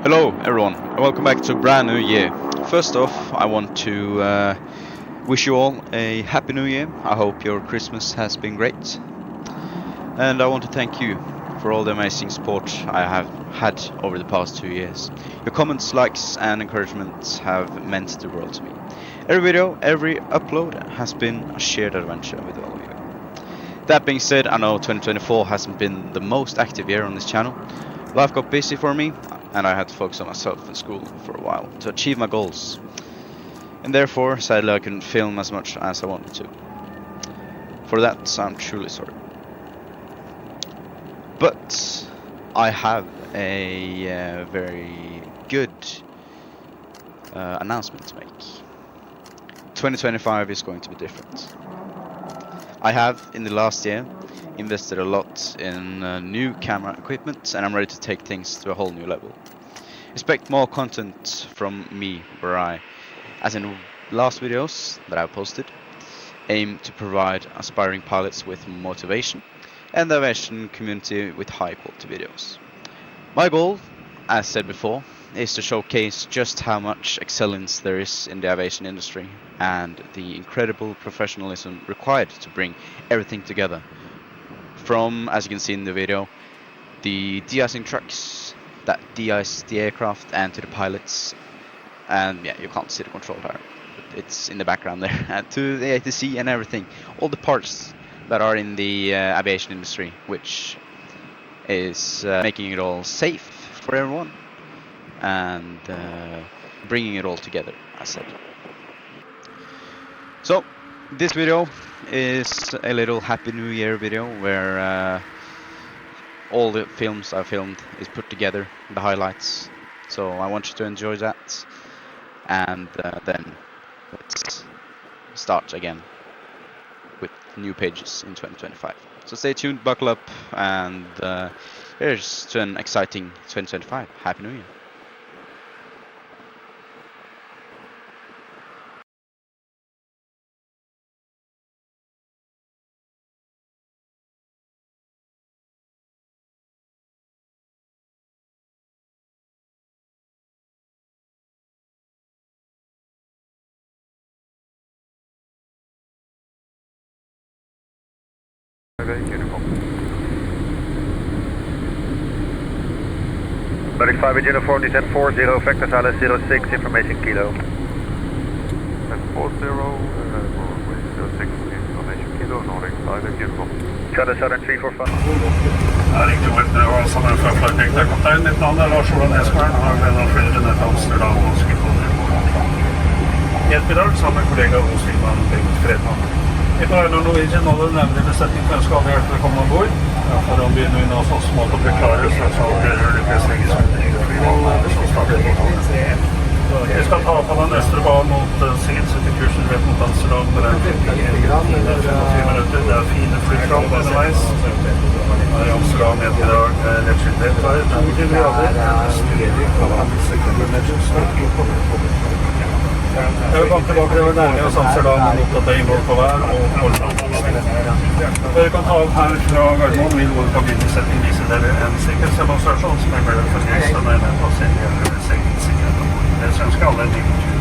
Hello everyone, and welcome back to a brand new year. First off, I want to wish you all a happy new year. I hope your Christmas has been great. And I want to thank you for all the amazing support I have had over the past 2 years. Your comments, likes and encouragement have meant the world to me. Every video, every upload has been a shared adventure with all of you. That being said, I know 2024 hasn't been the most active year on this channel. Life got busy for me, and I had to focus on myself and school for a while to achieve my goals. And therefore, sadly, I couldn't film as much as I wanted to. For that, I'm truly sorry. But I have a very good announcement to make. 2025 is going to be different. I have, in the last year, invested a lot in new camera equipment, and I'm ready to take things to a whole new level. Expect more content from me where I, as in last videos that I've posted, aim to provide aspiring pilots with motivation and the aviation community with high quality videos. My goal, as said before, is to showcase just how much excellence there is in the aviation industry and the incredible professionalism required to bring everything together. From, as you can see in the video, the de-icing trucks that de-ice the aircraft, and to the pilots, and yeah, you can't see the control tower, but it's in the background there, and to the ATC and everything, all the parts that are in the aviation industry, which is making it all safe for everyone and bringing it all together, as said. So this video is a little Happy New Year video where all the films I filmed is put together, the highlights. So I want you to enjoy that, and then let's start again with new pages in 2025. So stay tuned, buckle up, and here's to an exciting 2025. Happy New Year. Nordic 5 uniform, descent 40, vector silence 06, information kilo. 40, 06, information kilo, Nordic 5 uniform. Charlie Southern 345. Riktig Whip, det var som en fra flight deck der kaptein. Mitt navn er Lars Olan Eskvern, og jeg leder flyverne til Amsterdam og Schiphol. Hjelp i dag sammen med kollega hos Filman Bengt Fredman. I dag er Norwegian og den nevnte besetning ønsker alle hjertelig komme ombord. For å begynne inn hos oss måte å beklare seg, så blir det litt strengt som det egen flyvalg, så starter vi på. Vi skal ta på den østre banen mot Sils etter kursen rett mot Amsterdam. Det er 4 minutter, det er fine flyfram underveis. I Amsterdam i dag rett skyldig etter 22 grader. Jeg vil komme tilbake til å nærme oss Amsterdam og oppdatere innhold på vær og målplan. Vi kan ta av her fra Gardermoen, vil vår kabinbesetning vise dere en sikkerhetsdemonstrasjon som er mulig for gjestene med passeringer og sikkerhet. Jeg ønsker alle en god tur.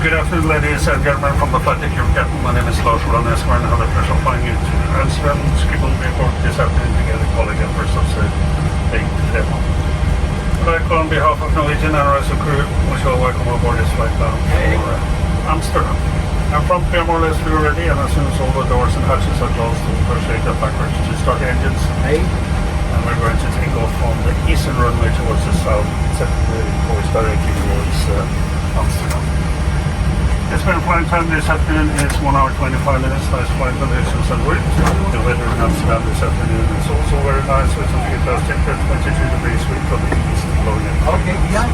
Good afternoon, ladies and gentlemen from the flight deck. Your captain, my name is Lars Olan Eskvern. I have the pleasure of flying you to Amsterdam, Schiphol Airport this afternoon together with colleague and first officer Bengt Fredman. I'd like on behalf of Norwegian and Airways crew, wish you all welcome aboard this flight bound for Amsterdam. I'm from here more or less through already, and as soon as all the doors and hatches are closed, we'll proceed backwards to start the engines. And we're going to take off on the eastern runway towards the south, set the course directly towards Amsterdam. Estimated flying time this afternoon is 1 hour 25 minutes, nice flight conditions and wind. The weather in Amsterdam this afternoon is also very nice with some few clouds, temperature 22 degrees, wind from the east blowing in. Okay, yeah.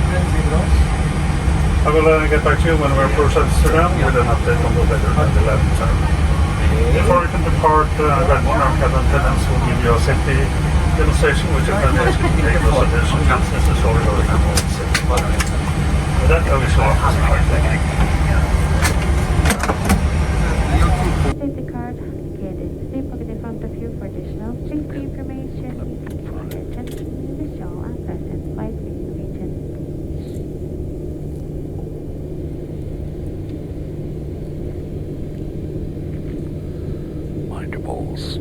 I will get back to you when we approach Amsterdam with an update on the weather and the landing time. Before we can depart, Gardermoen, our cabin attendants will give you a safety demonstration which is going to take those attention as necessary or safety. With that, I wish you all a wings.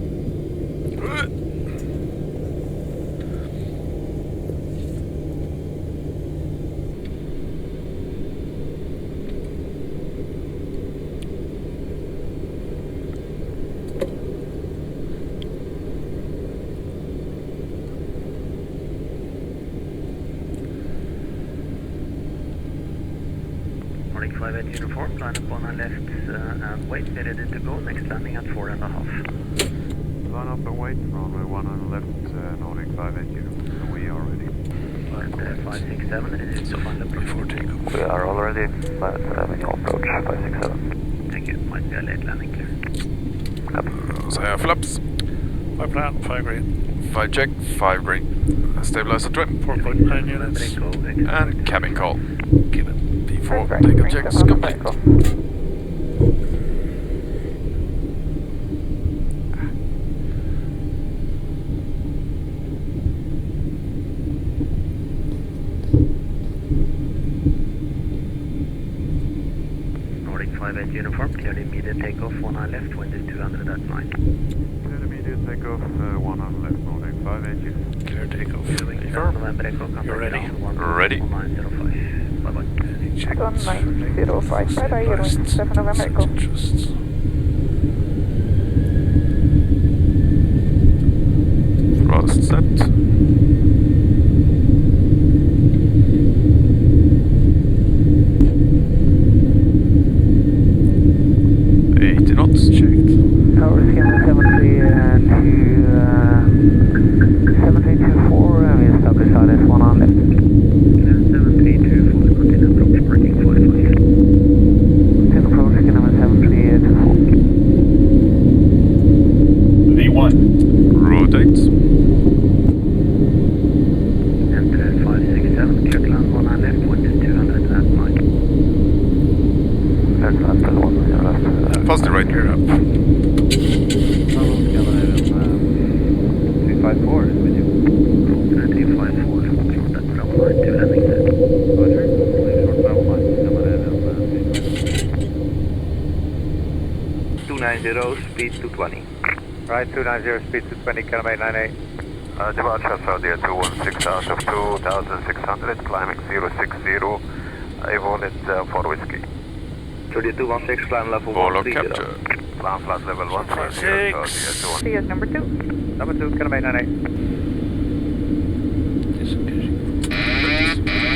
Nordic 58 uniform, line up on our left and wait, be ready to go, next landing at 4.5. Line up and wait, runway 1 on the left, Nordic 58 uniform. We are ready. And 567, ready to find approach. Before takeoff. We are all ready, 567, your approach, 567. Thank you, might be a late landing clear. Så här flaps. 5 plan, 5 green. 5 check, 5 green. Stabilizer trim. 4.9 units. And cabin call. Given. P4, takeoff checks complete. Nordic 58 uniform, cleared immediate takeoff, 1 eye left, wind is 200 at 9. Clear immediate takeoff, 1 on the left, Nordic 58 uniform. Clear takeoff. November Echo, You're ready. Ready. 1905. Bye bye. Any checks? 1905, right, are you going 7 November Echo? Interests. Thrust set. Knots checked. Tower scanner 7324, and we establish ILS 1 on left. 7324, continue approach, parking 55. Still approach scanner 7324. V1. Rotate. Enter 567, clear to land 1 eye left, wind is 200 at 9. Left land, 1 on your left. Positive right. Gear up. 354 is with you. 354, short at Bravo 9, 2 landing there. Roger, short Bravo 9, 290, speed 220. Right, 290, speed 220, Calamay 98. Departure Saudi 216 out of 2600, climbing 060. I wanted 4 whiskey. 3216, climb level Ball 130. capture. Plan flat level 130, Six. CS number 2. Number 2, Calamay 98. Disengaging.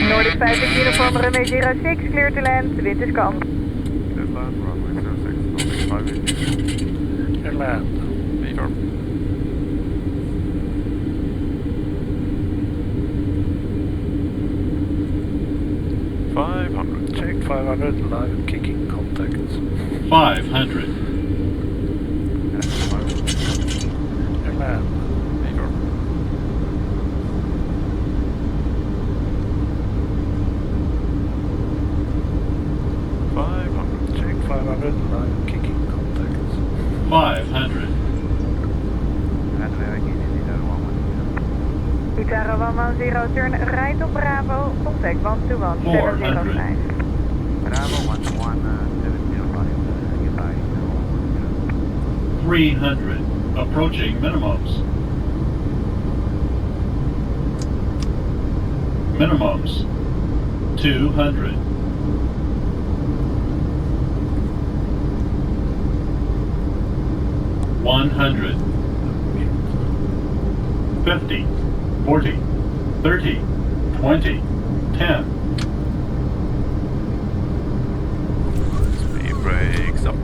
Nordic 58 uniform, runway 06, clear to land, wind is calm. Clear land, runway 06, Nordic 58. Clear land. Leader. Check 500, live kicking contacts. 500. Clear land. Leader. Check 500, live kicking contacts. 500. Utara 110, turn right op Bravo, contact 121, 705. Bravo 11705, goodbye. 300. Approaching minimums. Minimums. 200. $100. 50. 40. 30. 20. 10. Speed brakes up.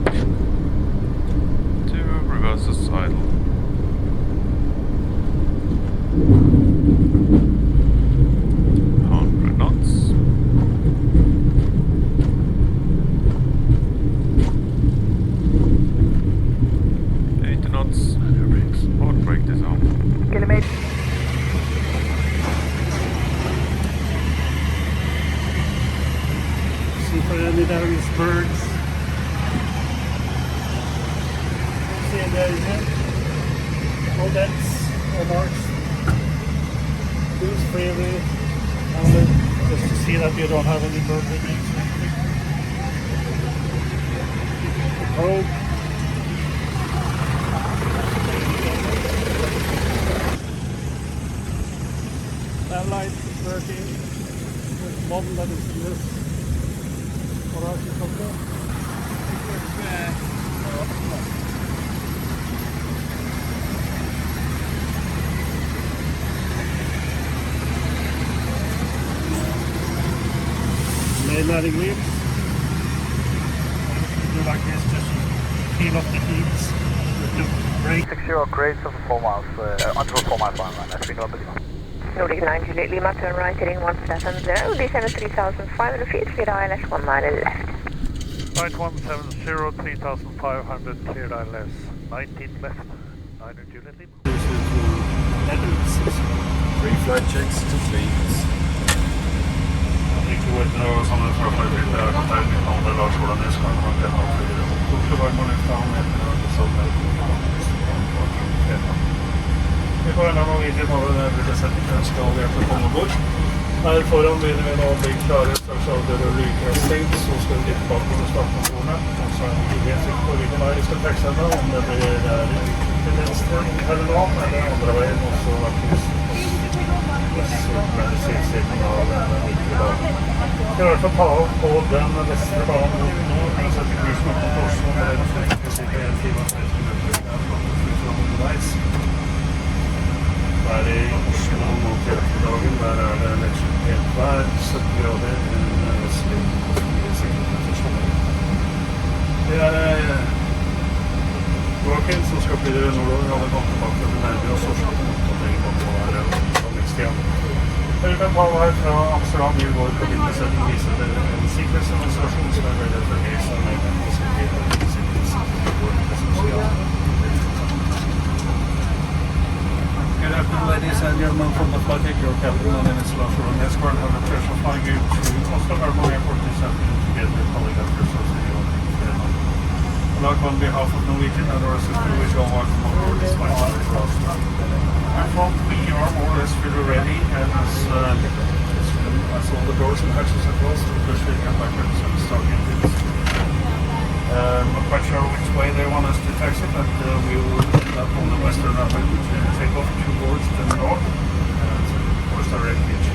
2 reverses idle. Knots. Knots. Port brake disarm. Kilometer. See for any Darren's birds. See any there, is it? All that's or marks. Use freely. Just to see that you don't have any bird remains. Probe. static wheels. Do like this, just peel off the heels with the brake. 60 grades of 4 miles, until 4 miles line, that's been up Lima. Nordic 9 Juliet Lima, turn right heading 170, descend 3,500 feet, clear ILS 1 mile left. Right 170, 3,500, clear ILS, 19 left, 9 Juliet Lima. This is Netherlands. Pre-flight checks to fleet. Ikke vet det var sånn fra flyet der kan ta litt andre lag hvordan det skal man kan ha flyet. Hvorfor var man ikke ha med det sånn der? Vi får en annen video på det vi har sett i ønske av hjelp til å komme bort. Her foran begynner vi nå å bli klare straks av dør og lyke er stengt, så skal vi litt bak og starte motorene. Og så er vi helt sikker på hvilken vei vi skal trekke seg da, om det blir der til venstre her nå, eller andre veien også faktisk. Siden av den viktige banen. Jeg skal i hvert fall ta opp på den vestre banen mot nord, men sette kursen opp mot Oslo med den flinke siden 1 time og 30 minutter. Det er flott å fly fra underveis. Der i Oslo mot etterdagen, der er det litt helt vær, 70 grader, en vestlig og 4 sekunder sommer. Det er Joakim som skal fly nordover, og det kommer tilbake til nærmere oss Oslo, og det kommer til å være Vi kan ta her fra Amsterdam i vår kabinbesetning viser dere en sikkerhetsdemonstrasjon som er veldig fornøyd som er en sikkerhetsdemonstrasjon i vår presentasjon. Good afternoon, ladies and gentlemen from the flight deck. Your captain, my name is Lars Roland Esquire. I have the pleasure of flying you to Oslo Airport Airport this afternoon to get your colleague after Society on on behalf of Norwegian and our sister, which all welcome on board this flight for Oslo. We are more or less fully ready, and as all the doors and hatches are closed, we'll push the backwards and start engines. I'm not quite sure which way they want us to taxi, but we will end up on the western runway, which will take off towards the north, and of course directly to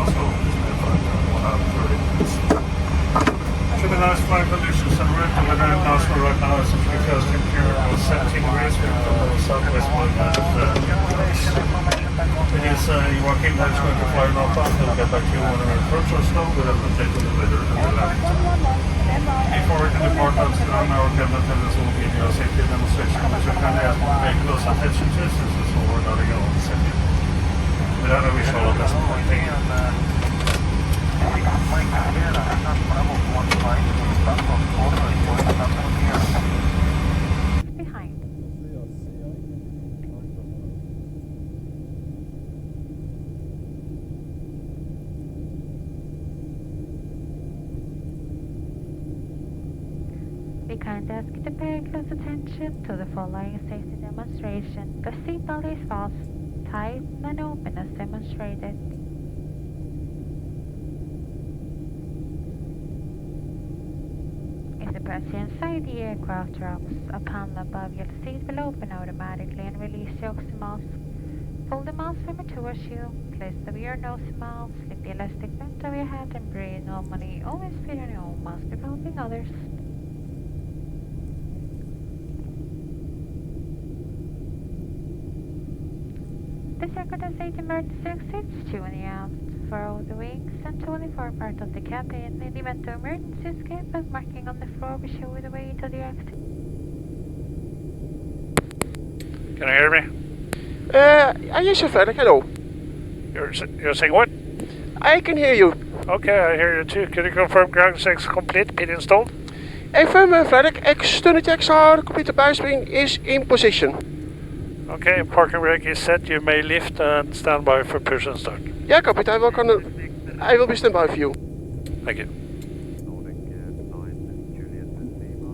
Oslo, about 1 hour 30 minutes. Should be nice flying conditions and weather in Oslo right now is because temperature was 17 degrees from the southwest wind, it is Joakim that is going to fly north and he'll get back to you when we approach Oslo with an update on the weather and the land. Before we can depart Amsterdam, our cabin attendants will give you a safety demonstration which you can pay close attention to since it's all regarding your own safety. But I wish all of us one thing. Behind. We kindly ask you to pay close attention to the following safety demonstration. The seatbelt is fast, tight and open as demonstrated. If the person inside the aircraft drops, a panel above your seat will open automatically and release the oxygen mask. Pull the mask from towards you, place the rear nose mask, slip the elastic vent over your head and breathe normally. Always put on your own mask before helping others. This aircraft has 8 emergency exits, 2 in the aft, 4 over the wings, and 2 in the forepart of the cabin. In the event of emergency escape, as marking on the floor will show you the way to the exit. Can you hear me? Yes, sir, Frederick, hello. You're saying what? I can hear you. Okay, I hear you too. Can you confirm ground checks complete, pin installed? Affirm, Frederick, external checks are complete, the bispring is in position. Okay, parking brake is set. You may lift and stand by for push and start. Yeah, copy. I will be stand by for you. Thank you. Nordic 9 Juliet Lima,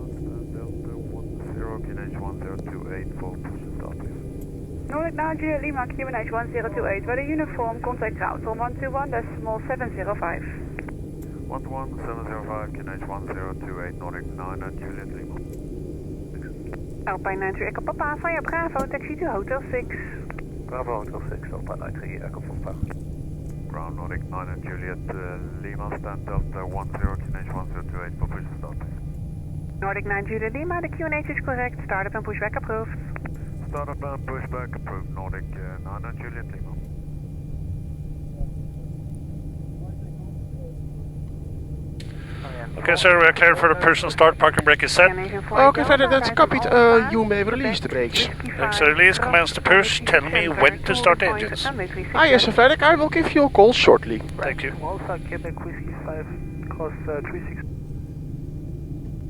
Delta 10, QNH 1028 for push and start, please. Nordic 9 Juliet Lima, QNH 1028, weather uniform, contact Southall 121.705. 11705, QNH 1028, Nordic 9 Juliet Lima. Alpine 93 Echo Papa, via Bravo, taxi to Hotel 6. Bravo Hotel 6, Alpine 93 Echo Papa. Ground Nordic 9 and Juliet Lima, stand Delta 10, QNH 1028 for push and start, please. Nordic 9 Juliet Lima, the QNH is correct, startup and pushback approved. Startup and pushback approved, Nordic 9 and Juliet Lima. Okay, sir, we are clear for the person start. Parking brake is set. Okay, Frederick, that's copied. You may release the brakes. Brakes are released. Commence the push. Tell me when to start the engines. Yes, Sir Frederick, I will give you a call shortly. Thank you. Alpha Quebec Whiskey 5, cost 36.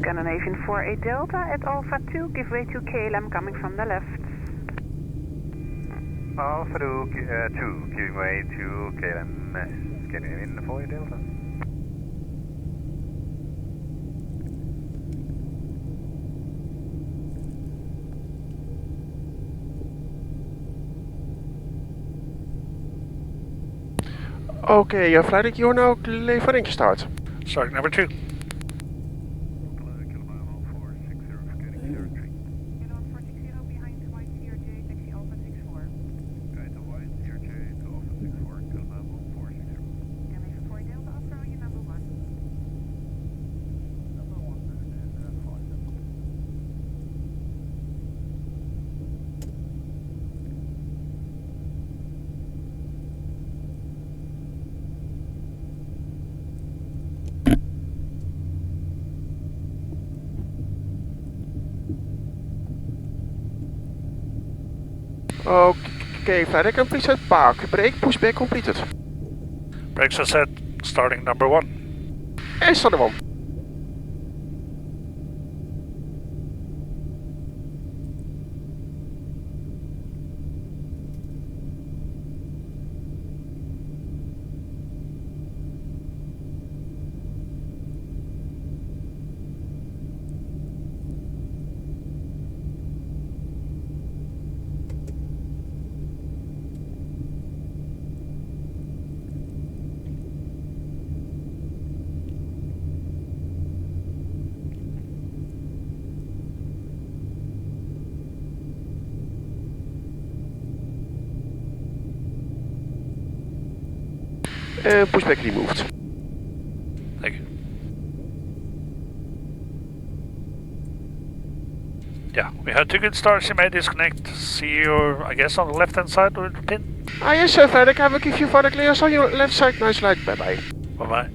Scandinavian 48 Delta at Alpha 2, give way to KLM coming from the left. Alpha 2, giving way to KLM, Scandinavian 48 Delta. Okay, Frederick, you're now clear for engine start. Start number 2. Okay, Frederick, and please set park. Brake pushback completed. Brakes are set. Starting number 1. En start 1. Pushback removed. Thank you. Yeah, we had 2 good starts. You may disconnect. See you, I guess, on the left hand side of the pin. Yes, Sir Frederick, I will give you further clearance on your left side. Nice light. Bye bye. Bye bye.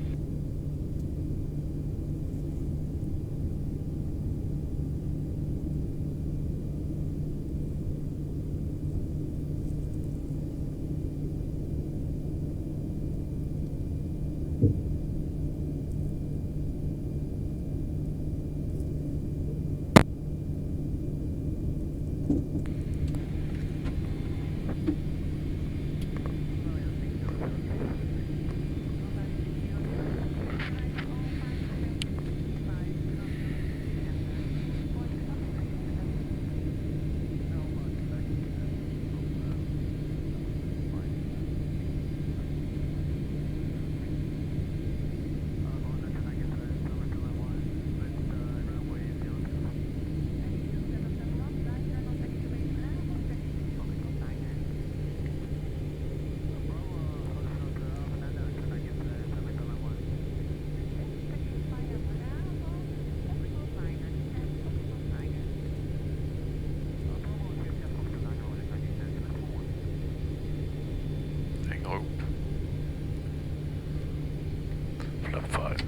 Flap 5.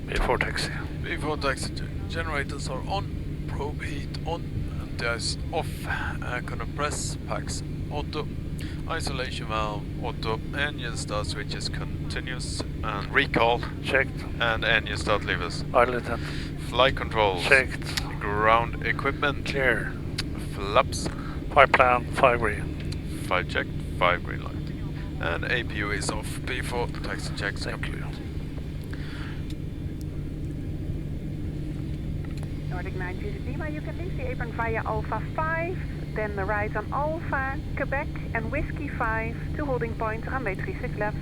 B4 taxi. B4 taxi generators are on, probe heat on, anti-ice off, air compress packs auto, isolation valve auto, engine start switches continuous, and recall Checked. and engine start levers. Idle intent. Flight controls Checked. ground equipment Clear. flaps 5 plan, 5 green. 5 checked, 5 green light, and APU is off. B4 taxi checks Thank complete. you. Nordic 90 Lima, you can leave the apron via Alpha 5, then the right on Alpha, Quebec and Whiskey 5 to holding point, runway 36 left.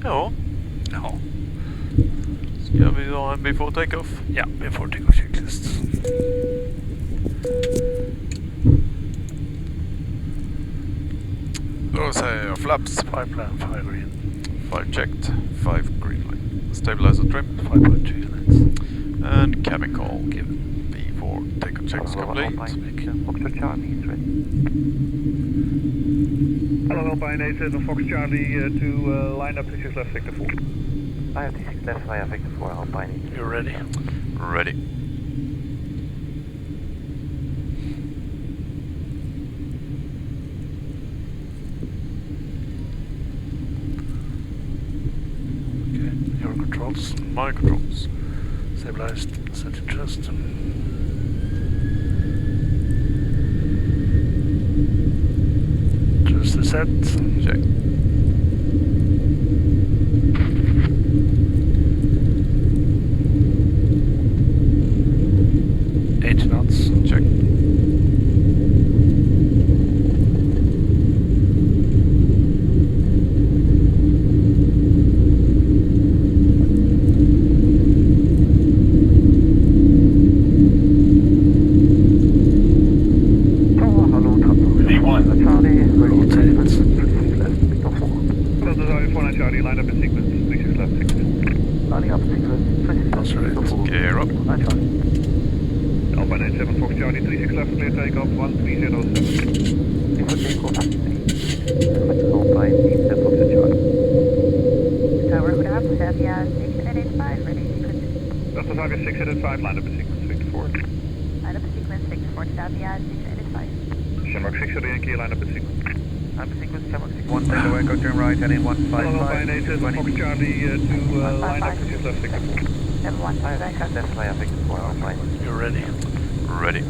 Ja. Ja. Ska vi ha en before take-off? Ja, before take-off checklist. Då säger jag flaps. 5 plan, 5 green. 5 checked, 5 green light. Stabilizer trim. 5.2 units. And cabin call given. Before take-off checks complete. Foxtrot Charlie is ready. Hello, Alpine 87 Fox Charlie to line up 36 left, sector 4. I have 36 left via Victor 4, Alpine 87. You ready? Ready. Okay, your controls. My controls. Stabilized, set to trust. Trust the set. Check. Knots. Check. V1. Charlie is ready. Rotate. 36 left, Victor 4. Hello, Desire 49 Charlie, line up in sequence, 36 left, sector 4. Lining up 36 left, That's right. Victor 4. Gear up. Hi, Charlie. Alpine 87 Fox Charlie, 36 left, clear takeoff, 1307. Before takeoff, Alpine 87 Fox Charlie. Tower Hood up, Savia 685, ready sequence. Delta Saga 685, line up in sequence, sector 4. Line up sequence 64, Savia 685. Shamrock 6 Yankee, line up in sequence. I'm sequence Shamrock 61, take away, go turn right, and in 155. Hello, Alpine 87 Fox Charlie to line up 36 left, sector 4. 71, I have 36 left via Victor 4, Alpine. You ready? Ready.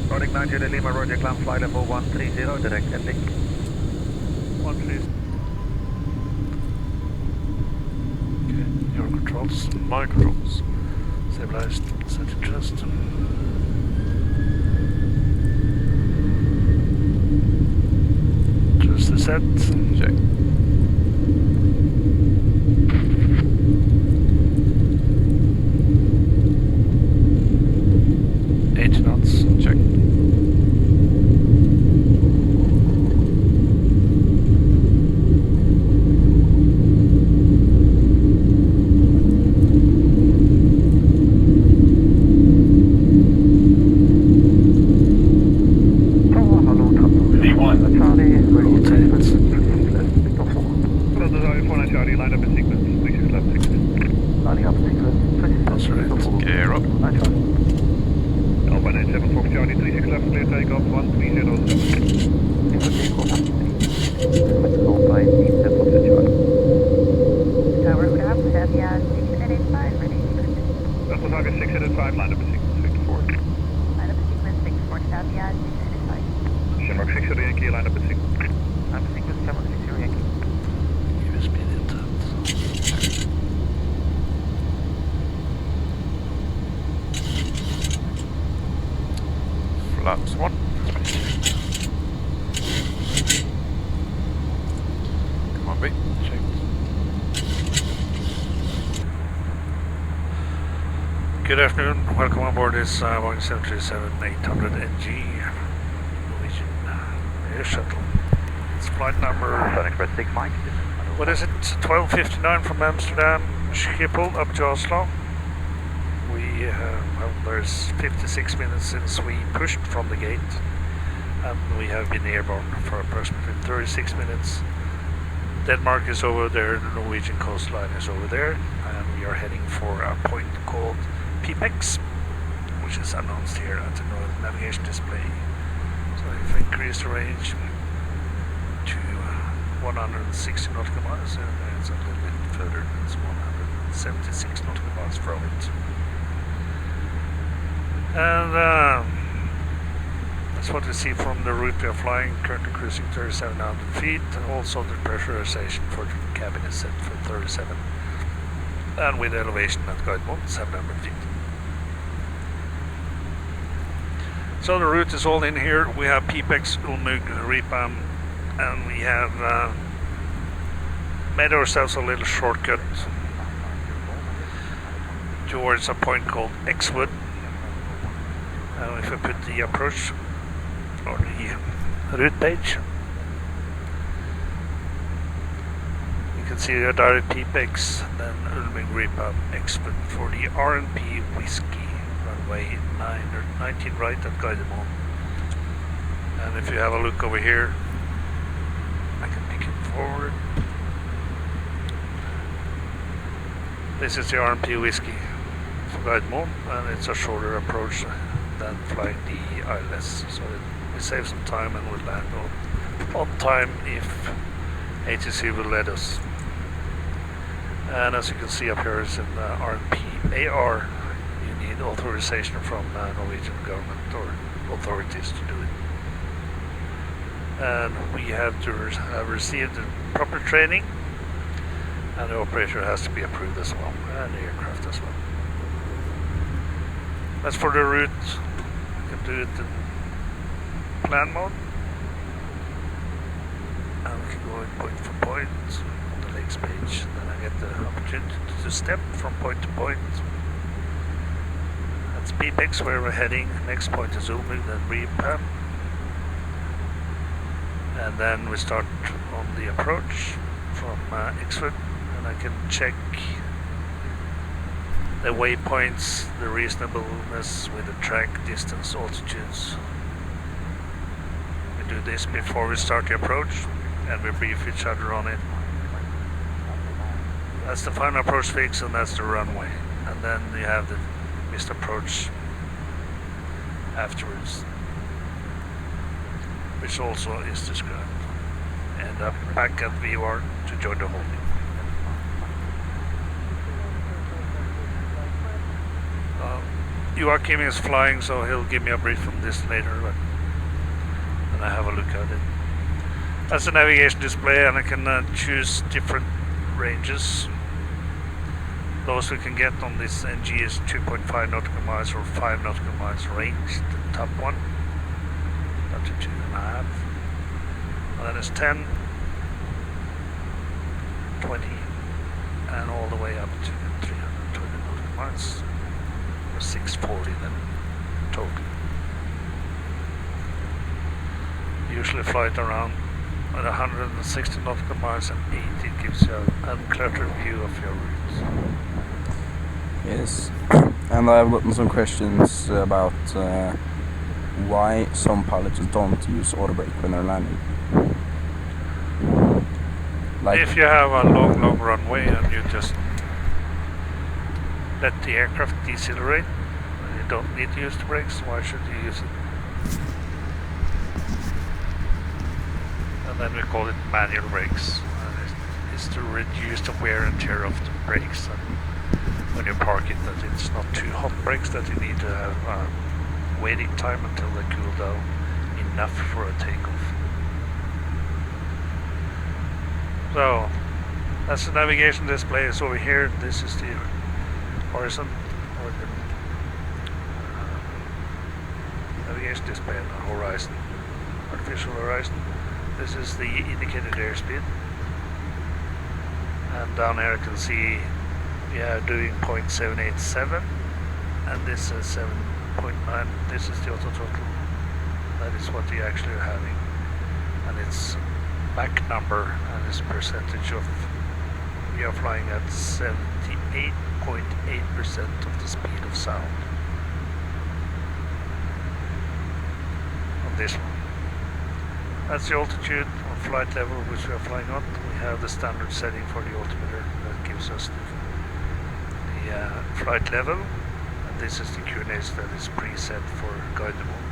Nordic 90 Lima, Roger, climb fly level 130, direct ending. 130. Okay, your controls. My controls. Stabilized, set to trust. Trust the set. Check. Knots. Check. V1. Charlie is ready. Rotate. 36 left, Victor 4. Hello, Desire 49 Charlie, line up in sequence, 36 left, sector 4. Lining up 6 left, 36 That's right. Victor 4. Gear up. Hi, Charlie. Alpine 87 Fox Charlie, 36 left, clear takeoff, 1307. Before takeoff, Alpine 87 Fox Charlie. Tower Hood up, Savia 685, ready sequence. Delta Saga 685, line up in sequence, sector 4. Line up sequence 64, Savia 685. Shamrock 6 Yankee, line up in sequence. I'm sequence Shamrock 6 Yankee. Give us speed intent. Flaps 1. Come on, B. Check. Good afternoon. Welcome on board this Boeing 737-800NG Norwegian Air Shuttle. It's flight number, Sun Express 6 Mike. what is it? 12:59 from Amsterdam Schiphol up to Oslo. We well, there's 56 minutes since we pushed from the gate, and we have been airborne for approximately 36 minutes. Denmark is over there, the Norwegian coastline is over there, and we are heading for a point called Pipex, which is announced here at the navigation display. So if I increase the range to 160 nautical miles, it's a little bit further, it's 176 nautical miles from it. And that's what we see from the route we are flying, currently cruising 3,700 feet. Also the pressurization for the cabin is set for 37. And with elevation at guide mode, 700 feet. So the route is all in here. We have Pipex, Ulmug, Repam, and we have made ourselves a little shortcut towards a point called Exwood. If I put the approach or the route page, you can see a direct Pipex, then Ulmig Repam, Exwood for the RNP Whiskey, runway 19 right at Gardermoen. And if you have a look over here, I can make it forward. This is the RNP Whiskey for Gardermoen, and it's a shorter approach than flying the ILS, so we save some time and we'll land on time if ATC will let us. And as you can see up here is in RNP AR, you need authorization from Norwegian government or authorities to do it. And we have to have received the proper training, and the operator has to be approved as well, and the aircraft as well. As for the route, you can do it in plan mode, and we can go in point for point on the legs page. Then I get the opportunity to step from point to point. That's Pipex where we're heading. Next point is Ulmig, then Repam. And then we start on the approach from Exwood, and I can check the waypoints, the reasonableness with the track, distance, altitudes. We do this before we start the approach, and we brief each other on it. That's the final approach fix, and that's the runway. And then you have the missed approach afterwards, which also is described. And up back at VOR to join the holding. Joachim is flying, so he'll give me a brief on this later, but then I have a look at it. That's the navigation display, and I can choose different ranges. Those we can get on this NG is 2.5 nautical miles or 5 nautical miles range, the top one, up to 2.5. And then it's 10, 20, and all the way up to 320 nautical miles. 640 then total. Usually fly it around at 160 nautical miles, and 80 gives you an uncluttered view of your route. Yes, and I've gotten some questions about why some pilots don't use auto brake when they're landing. Like if you have a long runway and you just let the aircraft decelerate, you don't need to use the brakes, why should you use it? And then we call it manual brakes. It's to reduce the wear and tear of the brakes, and when you park it, that it's not too hot brakes, that you need to have waiting time until they cool down enough for a takeoff. So that's the navigation display is over here. This is the horizon or the navigation display on the horizon, artificial horizon. This is the indicated airspeed, and down here I can see we are doing 0.787, and this is 7.9. This is the auto total. That is what you actually are having, and it's Mach number, and this percentage of we are flying at 78.8% of the speed of sound on this one. That's the altitude or flight level which we are flying on. We have the standard setting for the altimeter that gives us the flight level, and this is the QNH that is preset for Gardermoen.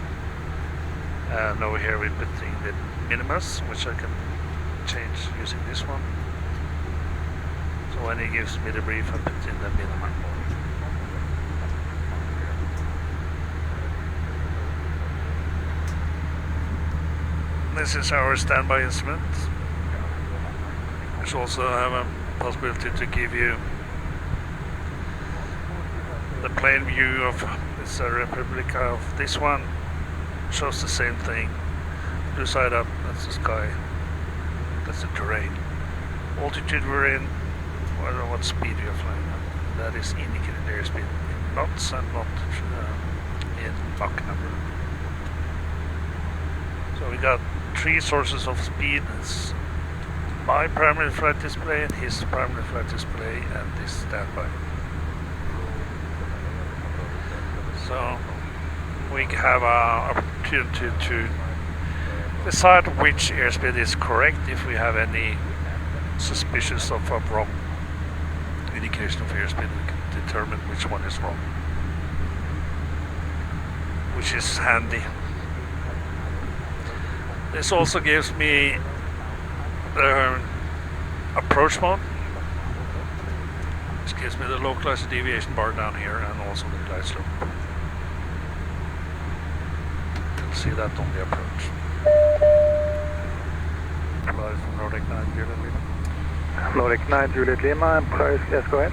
And over here we put in the minimus, which I can change using this one. So when he gives me the brief, I put in the minimum. This is our standby instrument, which also have a possibility to give you the plane view of this Republica of this one, shows the same thing. Blue side up, that's the sky. That's the terrain. Altitude we're in, I don't know what speed we are flying at. That is indicated airspeed in knots and not in Mach number. So we got 3 sources of speed. It's my primary flight display and his primary flight display and this standby. So we have an opportunity to decide which airspeed is correct if we have any suspicious of a wrong indication of airspeed. We can determine which one is wrong, which is handy. This also gives me the approach mode, which gives me the localized deviation bar down here and also the glide slope. You'll see that on the approach. Polaris from Nordic 9 Juliet Lima. Nordic 9 Juliet Lima and Polaris, yes, go ahead.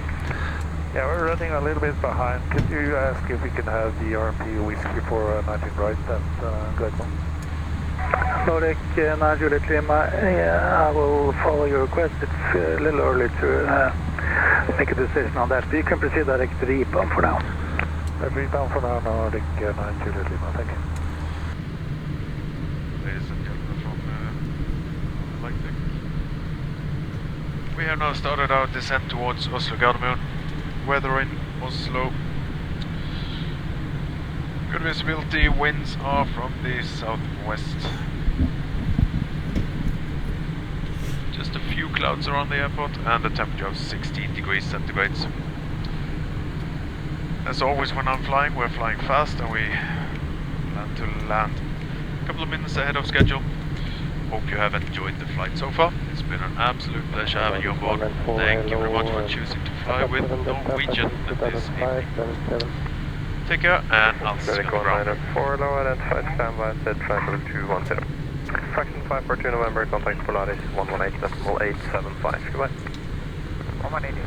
Yeah, we're running a little bit behind. Could you ask if we can have the RMP whiskey for 19 right and glide slope? Nordic 9 Juliet Lima, I will follow your request. It's a little early to make a decision on that. You can proceed direct to the EPAM for now. EPAM for now, Nordic 9 Juliet Lima, thank you. Ladies and gentlemen from Electric. We have now started our descent towards Oslo Gardermoen. Weather in Oslo. Good visibility, winds are from the southwest. Just a few clouds around the airport and a temperature of 16 degrees centigrade. As always when I'm flying, we're flying fast and we plan to land a couple of minutes ahead of schedule. Hope you have enjoyed the flight so far. It's been an absolute pleasure having you on board. Thank you very much for choosing to fly with Norwegian this evening. Take care, and I'll see you on the ground. 4 low identified, standby, set tranquil 210. Fraction 542 November, contact Polaris 118, decimal 875, goodbye. 180.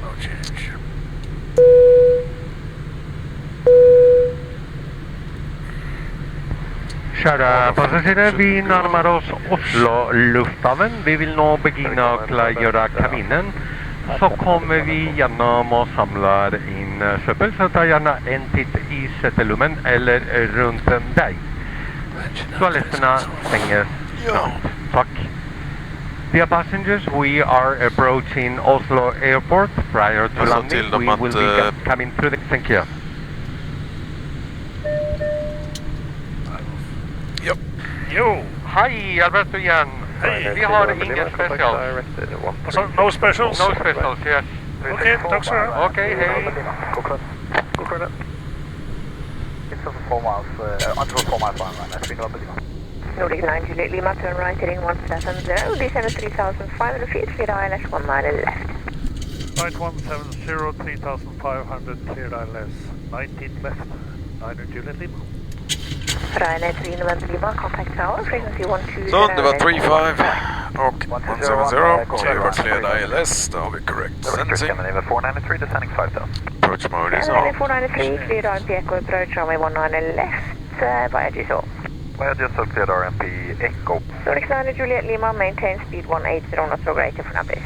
No change. Kära passagerare, vi närmar oss Oslo lufthaven. Vi vill nå begynna att klargöra kabinen. Så kommer vi genom och samlar in söppel, så ta gärna en titt i sätelummen eller runt dig. Toaletterna stänger snart. Tack. Dear passengers, we are approaching Oslo Airport. Prior to landing, we will be coming through the... Thank you. Jo! Hej, Alberto igen. Hej. Vi har ingen specials. No specials? No specials, yes. Okej, tack så mycket. Okej, hej. Go credit. It's over 4 miles, under 4 miles line right now. 3 November Lima. Nordic 9 Juliet Lima, turn right heading 170, descend 3,500 feet, clear ILS 1 mile left. Right 170, 3,500, cleared ILS, 19 left, 9 Juliet Lima. Ryanair 3 November Lima, contact tower, frequency 120. Så det var 35 och 170. Det var cleared ILS, det har vi correct sensing. 493 descending 5000. Approach mode is Ryanair on. 493, cleared RMP Echo approach, runway 19 left, via GSO. Well, just so cleared RMP Echo. Nordic 9 Juliet Lima, maintain speed 180 knots or greater for now, please.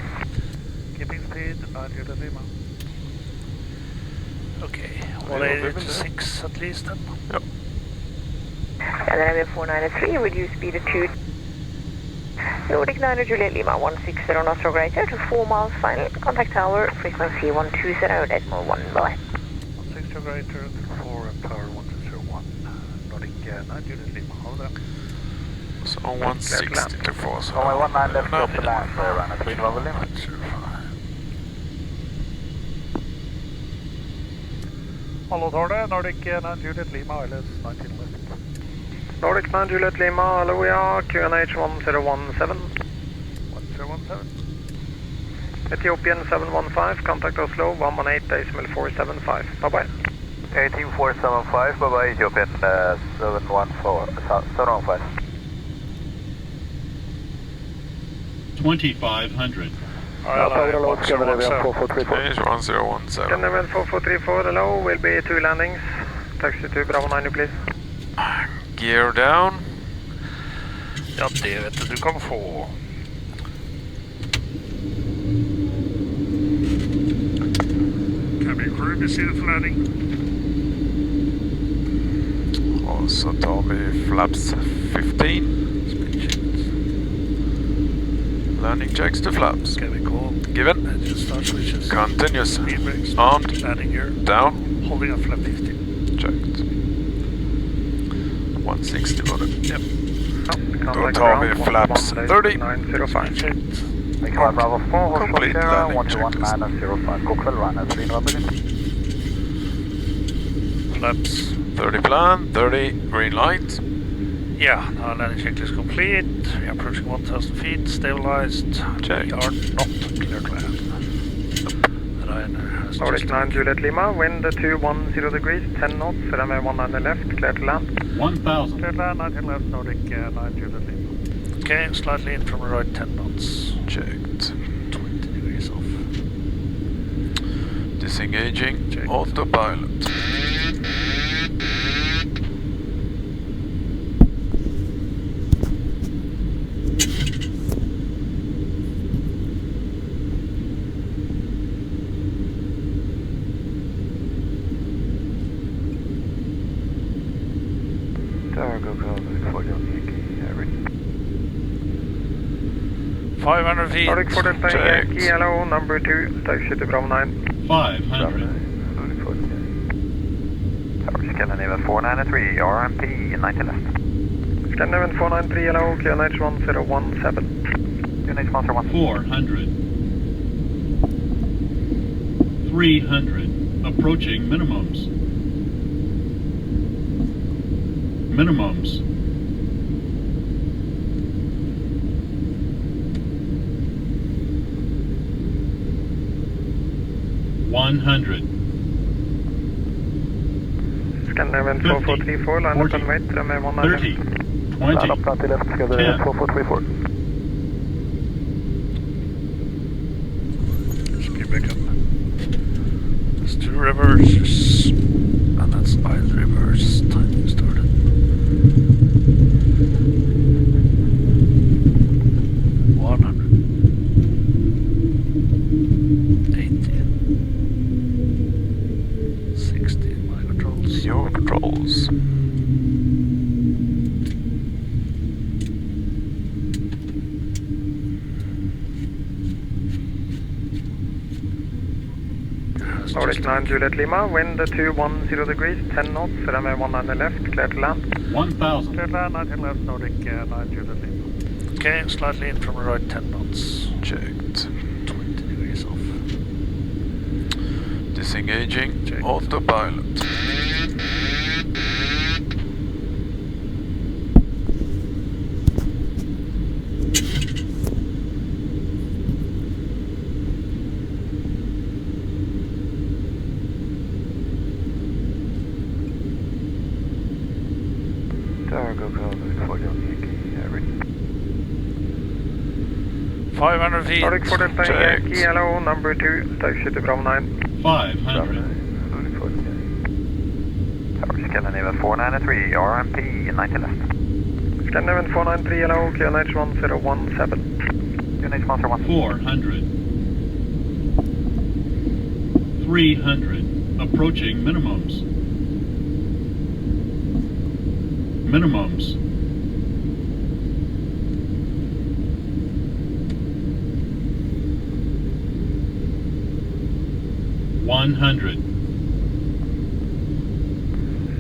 Keeping speed, 9 Juliet Lima. Okay, 186 at least then. Yep. And then 493, reduce speed to 2. Nordic 9 Juliet Lima, 160 knots or greater to 4 miles final. Contact tower, frequency 120, decimal 1, bye. 160 or greater to 4 and tower 1201. Nordic 9 Juliet Lima, hold on. So 160 to 4. So Only 19 left off the land, Ryanair 3 November Lima. Hello, Tårnet, Nordic 9 Juliet Lima, ILS 19 left. Nordic 9 Juliet Lima, hello, we are QNH 1017. 1017. Ethiopian 715, contact Oslo 118.475. Bye bye. 18475, bye bye, Ethiopian 715. 2500. Ryanair 1017. Page 1017. Level 4434, hello, will be 2 landings. taxi to Bravo 90 please. Gear down. Ja, det vet du kan få. Cabin crew, receive the landing. Och så tar vi flaps 15. Landing checks to flaps. Cabin call. Given. Engine start switches. Continuous. Speed brakes. Armed. Landing gear. Down. Holding up flap 50. Checked. 160 var det. Yep. Då tar vi flaps 30. 905. Checked. Bravo 4, Complete landing checklist. 121.905. God kväll, Ryanair. Flaps 30 plan, 30 green light. Yeah, now landing checklist complete. We are approaching 1,000 feet, stabilized. Check. We are not clear to land. Ryanair has Nordic just 9 Juliet Lima, wind 210 degrees, 10 knots, runway 19 left, clear to land. 1,000. Clear to land, 19 left, Nordic 9 Juliet Lima. Okay, slightly in from the right, 10 knots. Checked. 20 degrees off. Disengaging. Checked. Autopilot. Go call 500 feet. Nordic 4 Delta Checked. Yankee, hello, number 2, taxi to Bravo 9. 500. Scandinavian 493, RMP 90 left. Scandinavian 493, hello, QNH 1017. QNH 1017. 400. 300. Approaching minimums. Minimums. $100. Scandinavian 4434, line up and wait, runway 19 30. left. 20. Line up 90 left, Scandinavian 10. 4434. Speed back up. There's 2 reverses. And that's idle reverse. Timing started. 100. 80. 60. My controls. Your controls. Nordic 9 Juliet Lima, wind 210 degrees, 10 knots, runway 19 left, clear to land. 1,000. Clear land, 19 left, Nordic 9 Juliet Lima. Okay, slightly in from the right, 10 knots. Checked. 20 degrees off. Disengaging. Checked. Autopilot. Go call 500 feet. Nordic 4 Delta Checked. Yankee, hello, number 2, taxi to Bravo 9. 500. Scandinavian 493, RMP 90 left. Scandinavian 493, hello, QNH 1017. QNH 1017. 400. 300. Approaching minimums. Minimums. $100.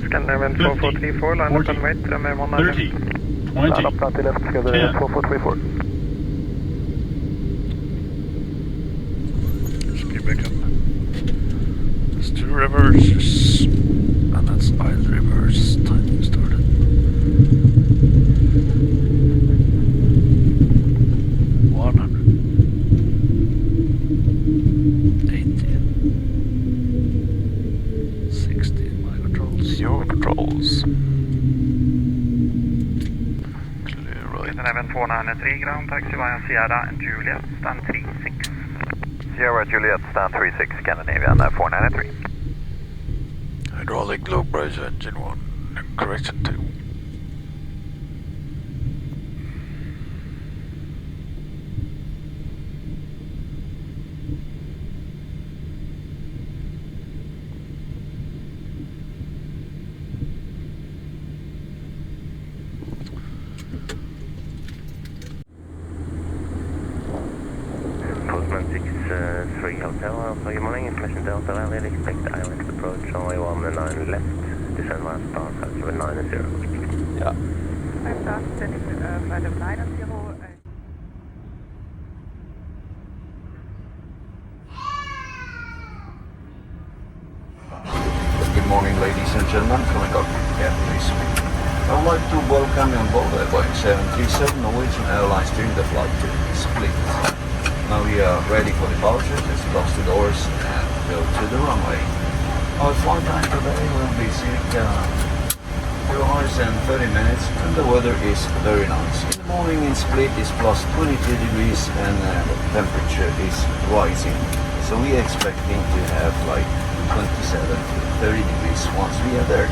Scandinavian 4434, line up and wait, runway 19 left. 30. 20. Line up 90 left, Scandinavian 10. 4434. Speed back up. There's 2 reverses. And that's idle reverse. Timing started. 100. 80. 60. My controls. Your controls. Clear right. Scandinavian 493, ground taxi via Sierra and Juliet, stand 36. Sierra Juliet, stand 36, Scandinavian 493. Hydraulic Nordic low pressure engine 1, correction 2. Postman 6-3 Hotel, Alpha, good morning, information Delta Valley, expect island approach, only 19 left, descend last pass, altitude 90. Yeah. I'm descending flight of 90. Good morning, ladies and gentlemen, from the cockpit here, please. I would like to welcome you on board the Boeing 737 Norwegian Airlines during the flight to Split. Now we are ready for departure. Just close the doors and go to the runway. Our flight time today will be circa 2 hours and 30 minutes, and the weather is very nice. In the morning in Split is plus 22 degrees and the temperature is rising. So we are expecting to have like 27 to 30 degrees once we are there.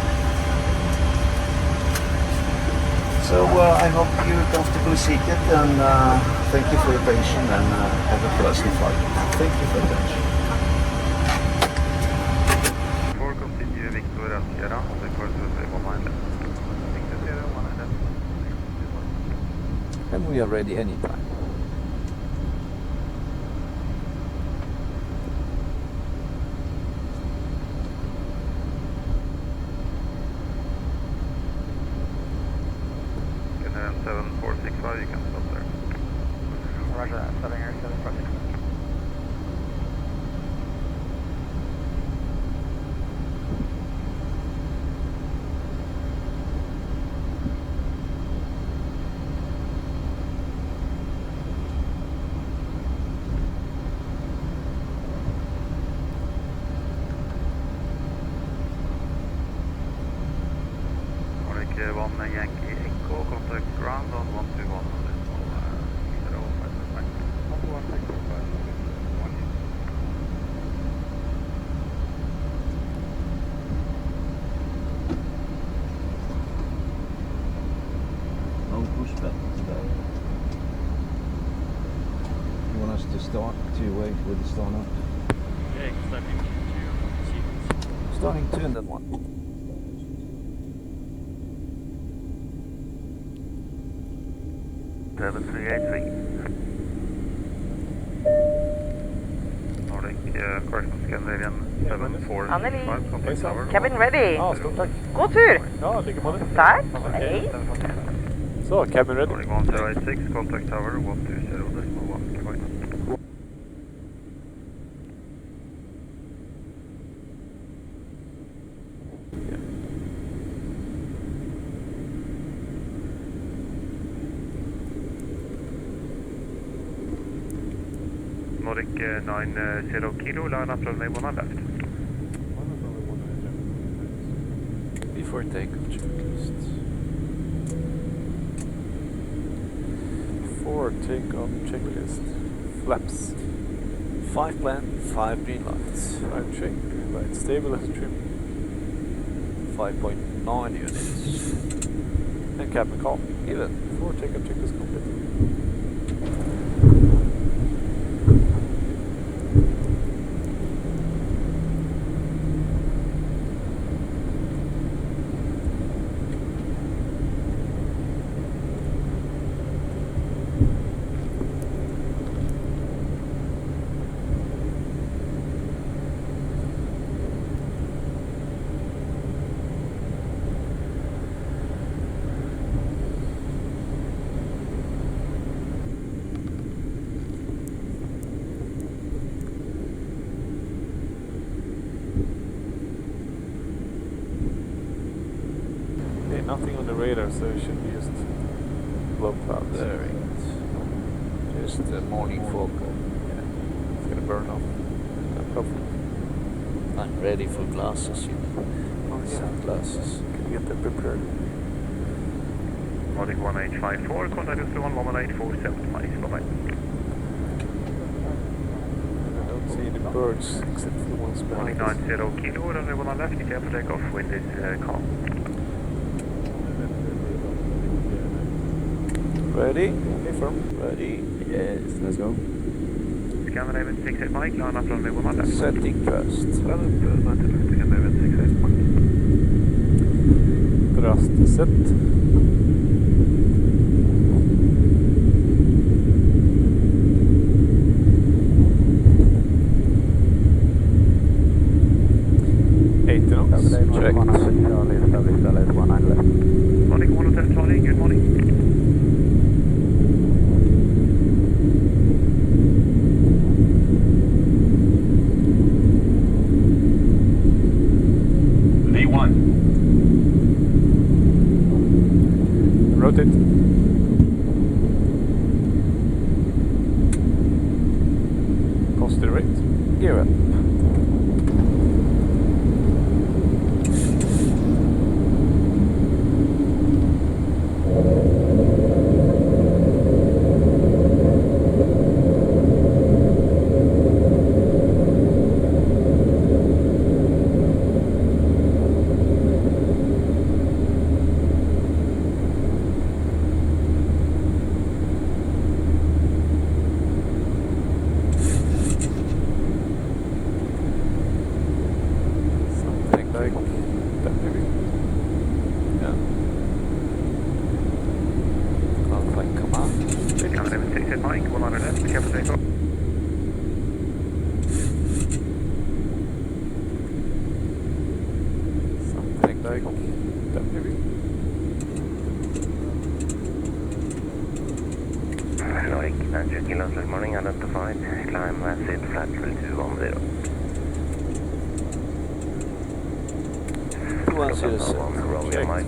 So I hope you're comfortably seated, and thank you for your patience, and have a pleasant flight. Thank you for attention. For continue Victor Sierra, on the course of 19 left. And we are ready anytime. Can 7465, you can stop there. Roger that, 7465. Nordic 1 Yankee Echo, contact ground on 121. No push button today. You want us to start to wait with the start up? Yeah, starting to Starting 2 and then 1. Seven 383. Nordic Correctional Scandinavian 745, contact tower. Cabin ready. Ja, stort tack. God tur. Ja, lycka på det. Tack. Hej. Så, cabin ready. Nordic 1086, contact tower 120.1, goodbye. Nordic 90 kilo, line up runway 1 left. Before takeoff checklist. For takeoff checklist. Flaps. 5 plan, 5 green lights. 5 check, green light, stable as trim. 5.9 units. And cabin call. Even. For takeoff checklist complete. Nothing on the radar, so it should be just low clouds. There it is. Just the morning fog. Yeah, it's gonna burn off. Hopefully. I'm ready for glasses, you know. Oh, yeah. Sunglasses. Can you get them prepared? Nordic 1854, contact us to 11847, bye bye. see any birds except for the ones behind us. 90 kilo, runway 1 left, prepare for takeoff, wind is calm. Ready? Confirm. Ready? Yes, let's go. Scandinavian 68 Mike, line up runway 1 left. Setting thrust. Scandinavian 68 Mike. Thrust set. Checked. Morning, 1 Hotel Charlie, good morning. V1. Rotate. Positive rate. Gear up.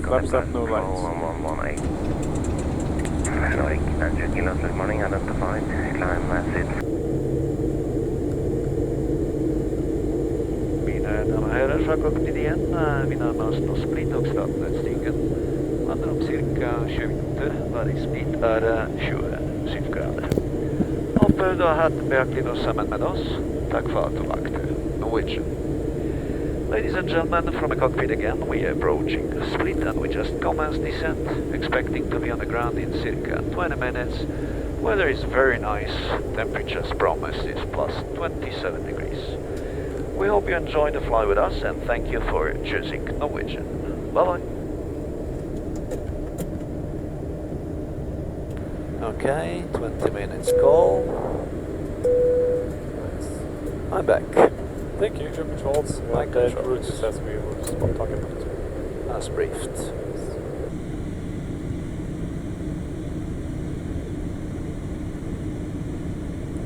Flaps up, no lights. 1118. Nordic 90 kilos, good morning, identified, climb acid. Mina damer och herrar, sjöcockpit igen. Vi närmar oss då split och startar stigen. Vandrar om cirka 20 minuter. Varje split är 20 sydgrader. Hoppas du har haft beaktligt oss samman med oss. Tack för att du vakte. Norwegian. Ladies and gentlemen, from the cockpit again, we are approaching split and we just commenced descent, expecting to be on the ground in circa 20 minutes. Weather is very nice, temperatures promised is plus 27 degrees. We hope you enjoy the flight with us and thank you for choosing Norwegian. Bye bye. Okay, 20 minutes call. I'm back. Thank you, German controls. Mike The controls. route is as we were spot talking about. As briefed.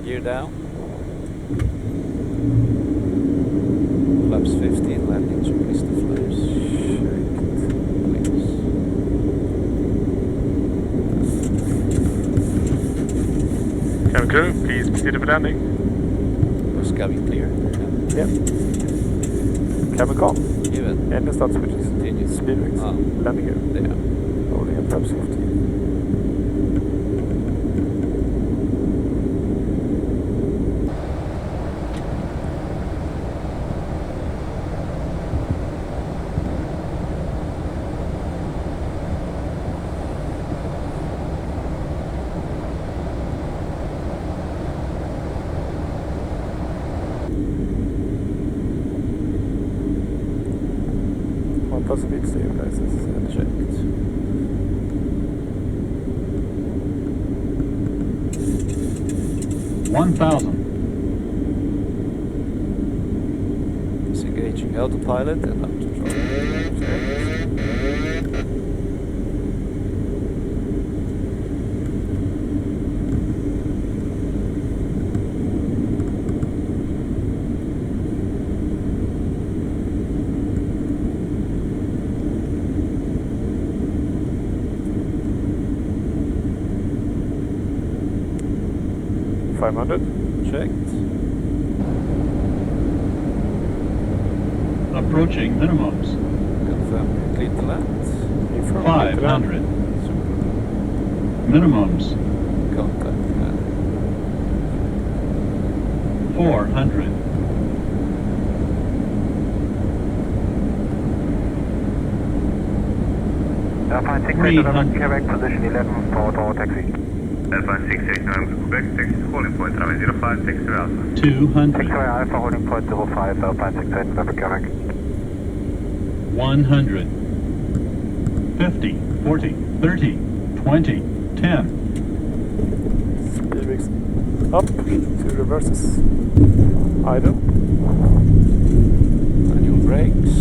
Gear down. Flaps 15, landing checklist the flaps. Cabin crew, please consider for landing. Was cabin clear? Yep. Cabin call. Given. Engine start switches. Continue. Speed rates. Landing gear. There. Holding up flaps 15. Speed stabilizers checked. Disengaging autopilot and autothrottle. Checked. Approaching minimums. Confirm clear to land. 500. Minimums. Contact. 400. Alpine 689 Quebec, position 11 for auto taxi. Alpine 689 Quebec, taxi to holding point, runway 05, taxi to Alpha. 200. Taxiway Alpha, holding point 05, Alpine 689 Quebec. 100. 50, 40, 30, 20, 10. Speedwix up, 2 reverses. Idle. Manual brakes.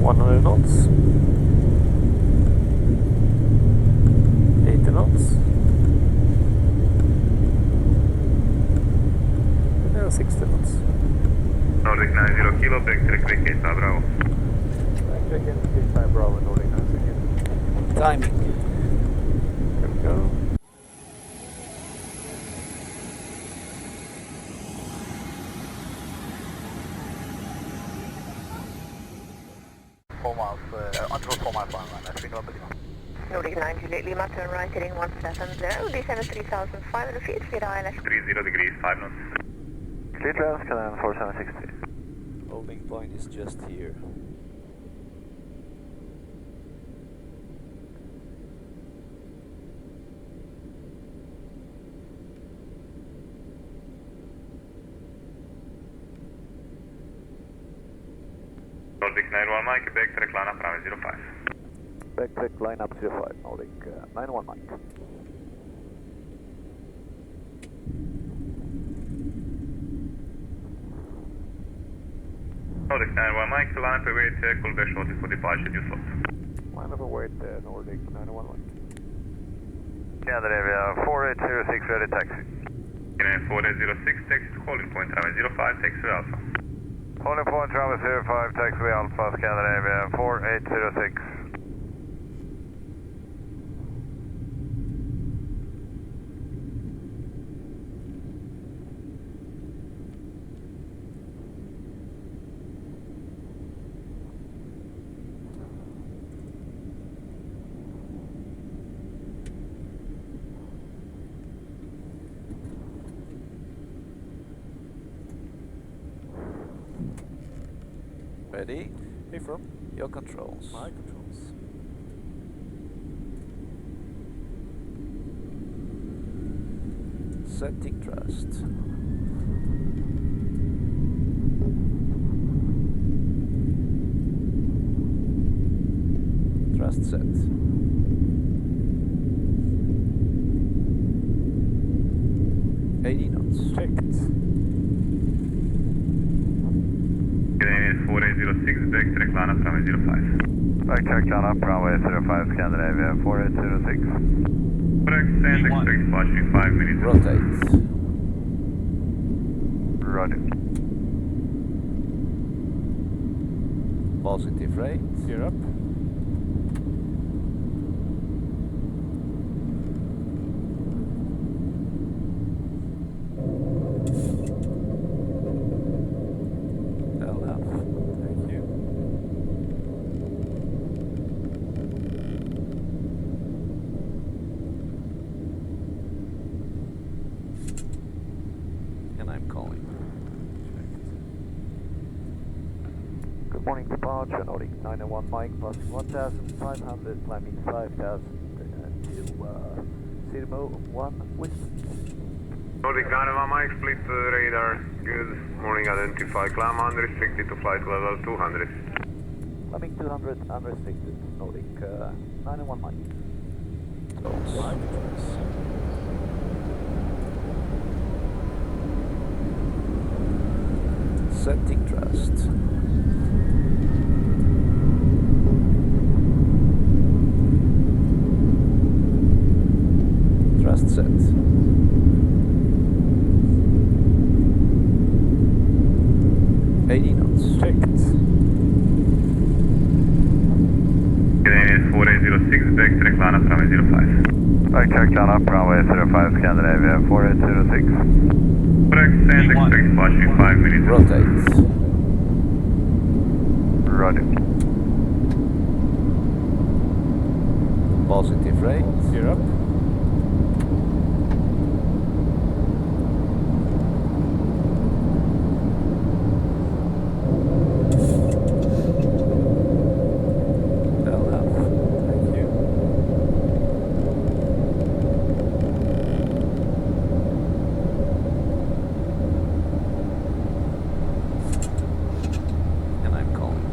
100 knots. 80 knots. Yeah, 60 knots. Nordic 90 kilo, back to the quick gate, Bravo. Back again, 85 Bravo, Nordic 90 again. Timing. Here we go. Nordic 9 Juliet Lima, turn right heading 170, descend 3,500 feet, clear ILS. 30 degrees, 5 knots. Clear to Alaska, then 4760. Holding point is just here. Nordic 91 Mike, back to the line up, runway 05. Back line up 05, Nordic 91 Mike. Nordic 91 Mike, line up, await, call back shortly for departure, due slot. Line up await Nordic 91 Mike. Scandinavia 4806, ready taxi. 4806, taxi to holding point, runway 05, taxi to Alpha. Holding point, runway 05, taxiway Alpha, Scandinavia 4806. Ready? Hey, from Your controls. my controls. Setting thrust. Thrust set. knots. Checked. 4806, back to the line up, runway 05. Back check line up, runway 05, Scandinavia 4806. Correct, and expect departure in 5 minutes. Rotate. Roger. Positive rate. Gear up. Thank you. And I'm calling. Good morning, departure, Nordic 901 Mike, passing 1,500, climbing 5,000 to Sirmo 1 Wisdom. Nordic 901 Mike, split radar, good morning, identify, climb unrestricted to flight level 200. Climbing 200, unrestricted, Nordic 901 Mike. Setting thrust. Thrust set. knots. Checked. 4806, back to the line up, runway 05. Back check line up, runway 05, Scandinavia 4806. Correct, and expect departure in 5 minutes. Rotate. Roger. Positive rate. Gear up. Thank you. And I'm calling.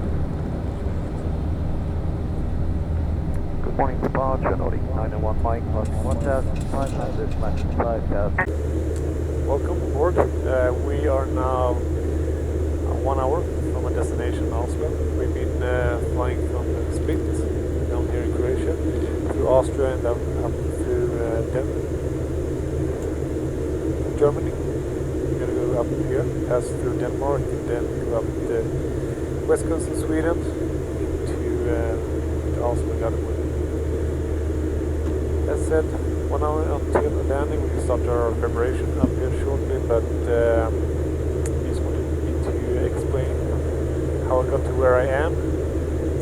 Good morning, departure, Nordic 901 Mike, 1500, flight 5000. Welcome aboard. We are now 1 hour from a destination, Oslo. We've been flying from Split down here in Croatia through Austria and down up through Germany. We're gonna go up here, pass through Denmark, and then go up the west coast of Sweden into Oslo and Gothenburg. As said, 1 hour until landing. We start our preparation up here shortly, but just wanted me to explain how I got to where I am.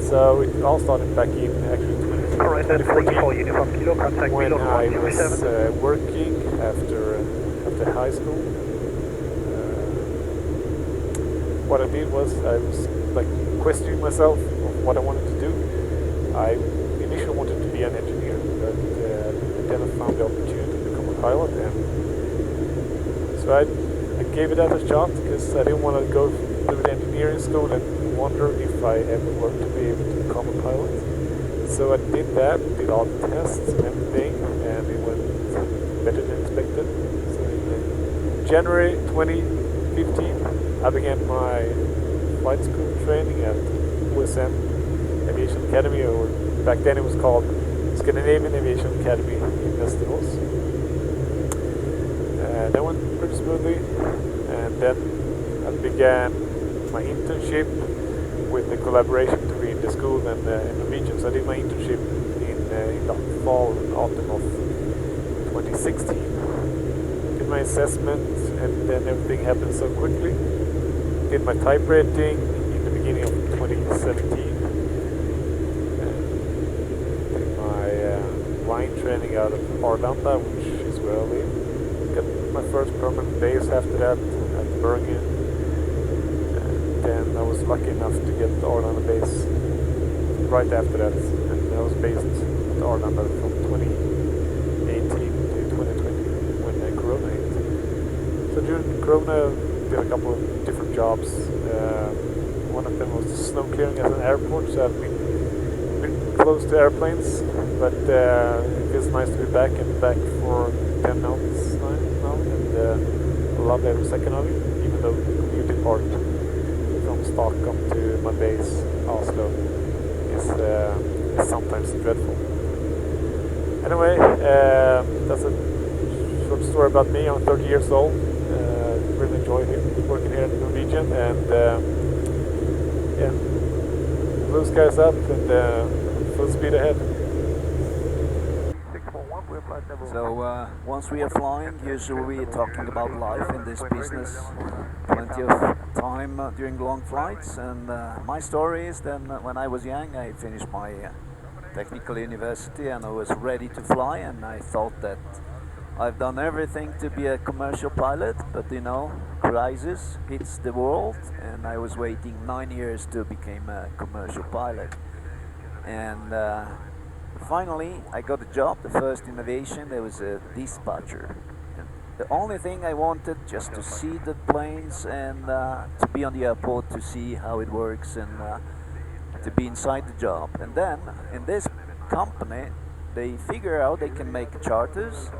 So it all started back in actually 2014 when I was working after high school. What I did was I was like questioning myself of what I wanted to do. I initially wanted to be an engineer, but then I found the opportunity to become a pilot, and so I gave it a shot because I didn't want to go through the engineering school and wonder if I ever wanted to be able to become a pilot. So I did that, did all the tests and everything, and it went better than expected. So in January 2015, I began my flight school training at USM Aviation Academy, or back then it was called Scandinavian Aviation Academy in Västerås. That went pretty smoothly, and then I began my internship with the collaboration between the school and Norwegian. So I did my internship in the fall and autumn of 2016. Did my assessment, and then everything happened so quickly. Did my type rating in the beginning of 2017. Did my line training out of Arlanda, which is where I live. Got my first permanent base after that at Bergen. Then I was lucky enough to get the Arlanda base right after that, and I was based at Arlanda from 2018 to 2020 when Corona hit. So during Corona, I did a couple of different jobs. One of them was snow clearing at an airport, so I've been close to airplanes, but it feels nice to be back for 10 months now, and I love every second of it, even though the commuting part from Stockholm to my base, Oslo, is sometimes dreadful. Anyway, that's a short story about me. I'm 30 years old. Really enjoy working here at Norwegian, and yeah, blue skies up and full speed ahead. So once we are flying, usually we are talking about life in this business. Plenty of time during long flights, and my story is then when I was young, I finished my technical university and I was ready to fly, and I thought that I've done everything to be a commercial pilot, but you know, crisis hits the world, and I was waiting 9 years to become a commercial pilot. And finally, I got a job, the first in aviation. There was a dispatcher. And the only thing I wanted, just to see the planes and to be on the airport to see how it works, and to be inside the job. And then in this company, they figure out they can make charters.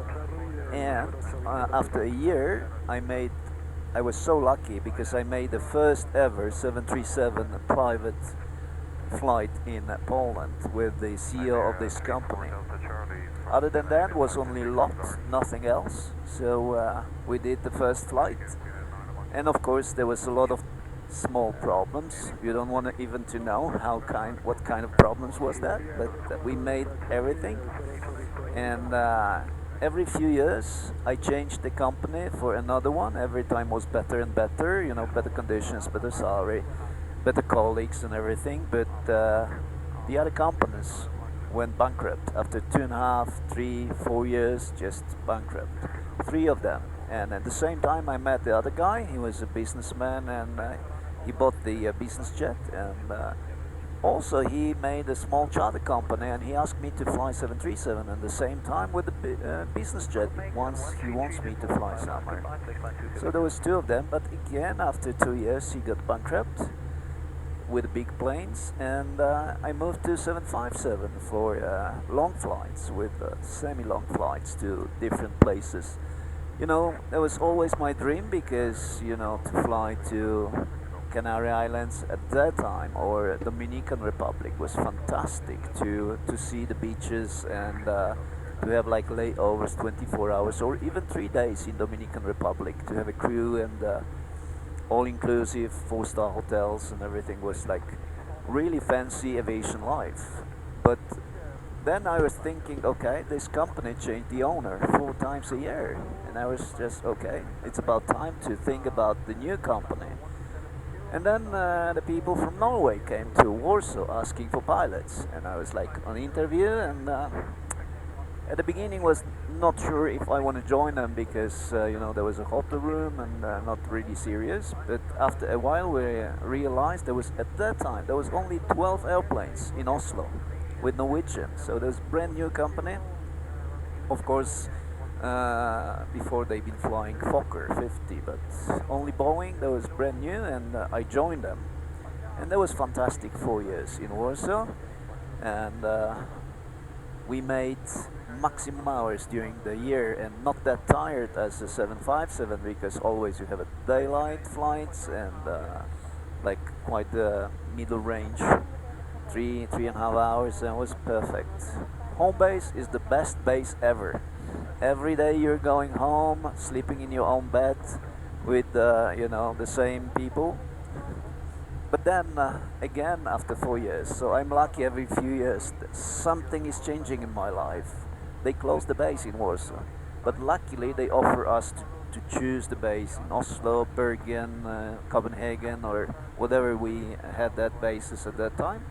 And after a year, I was so lucky because I made the first ever 737 private flight in Poland with the CEO of this company. Other than that was only lots, nothing else. So we did the first flight, and of course there was a lot of small problems. You don't want to even to know what kind of problems was that, but we made everything. And every few years I changed the company for another one. Every time was better and better, you know, better conditions, better salary, better colleagues and everything. But the other companies went bankrupt after 2.5, 3, 4 years, just bankrupt. 3 of them. And at the same time, I met the other guy. He was a businessman, and he bought the business jet. And also, he made a small charter company, and he asked me to fly 737 at the same time with the business jet. Once he wants me to fly somewhere. So there was 2 of them. But again, after 2 years, he got bankrupt with big planes, and I moved to 757 for long flights, with semi-long flights to different places. You know, that was always my dream, because, you know, to fly to Canary Islands at that time, or Dominican Republic, was fantastic to see the beaches, and to have like layovers 24 hours or even 3 days in Dominican Republic, to have a crew and all-inclusive 4-star hotels, and everything was like really fancy aviation life. But then I was thinking, okay, this company changed the owner 4 times a year, and I was just, okay, it's about time to think about the new company. And then the people from Norway came to Warsaw asking for pilots, and I was like on interview, and at the beginning was not sure if I want to join them, because you know, there was a hotel room, and not really serious. But after a while we realized there was, at that time, there was only 12 airplanes in Oslo with Norwegian. So there's a brand new company. Of course, before they've been flying Fokker 50, but only Boeing. That was brand new, and I joined them. And that was fantastic 4 years in Warsaw. And we made maximum hours during the year, and not that tired as a 757, because always you have a daylight flights, and like quite the middle range, 3.5 hours, and it was perfect. Home base is the best base ever. Every day you're going home, sleeping in your own bed with you know, the same people. But then again, after 4 years, so I'm lucky every few years something is changing in my life. They closed the base in Warsaw, but luckily they offer us to choose the base in Oslo, Bergen, Copenhagen, or whatever we had that bases at that time.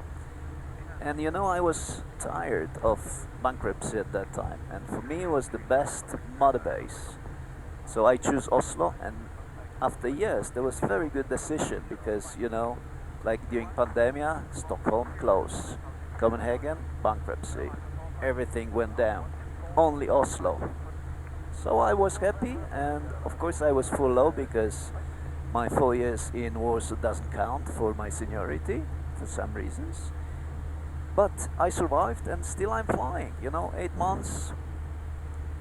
And you know, I was tired of bankruptcy at that time, and for me it was the best mother base. So I choose Oslo, and after years there was very good decision, because, you know, like during pandemia, Stockholm closed, Copenhagen bankruptcy, everything went down, only Oslo. So I was happy, and of course I was full low, because my 4 years in Warsaw doesn't count for my seniority for some reasons. But I survived, and still I'm flying, you know, 8 months,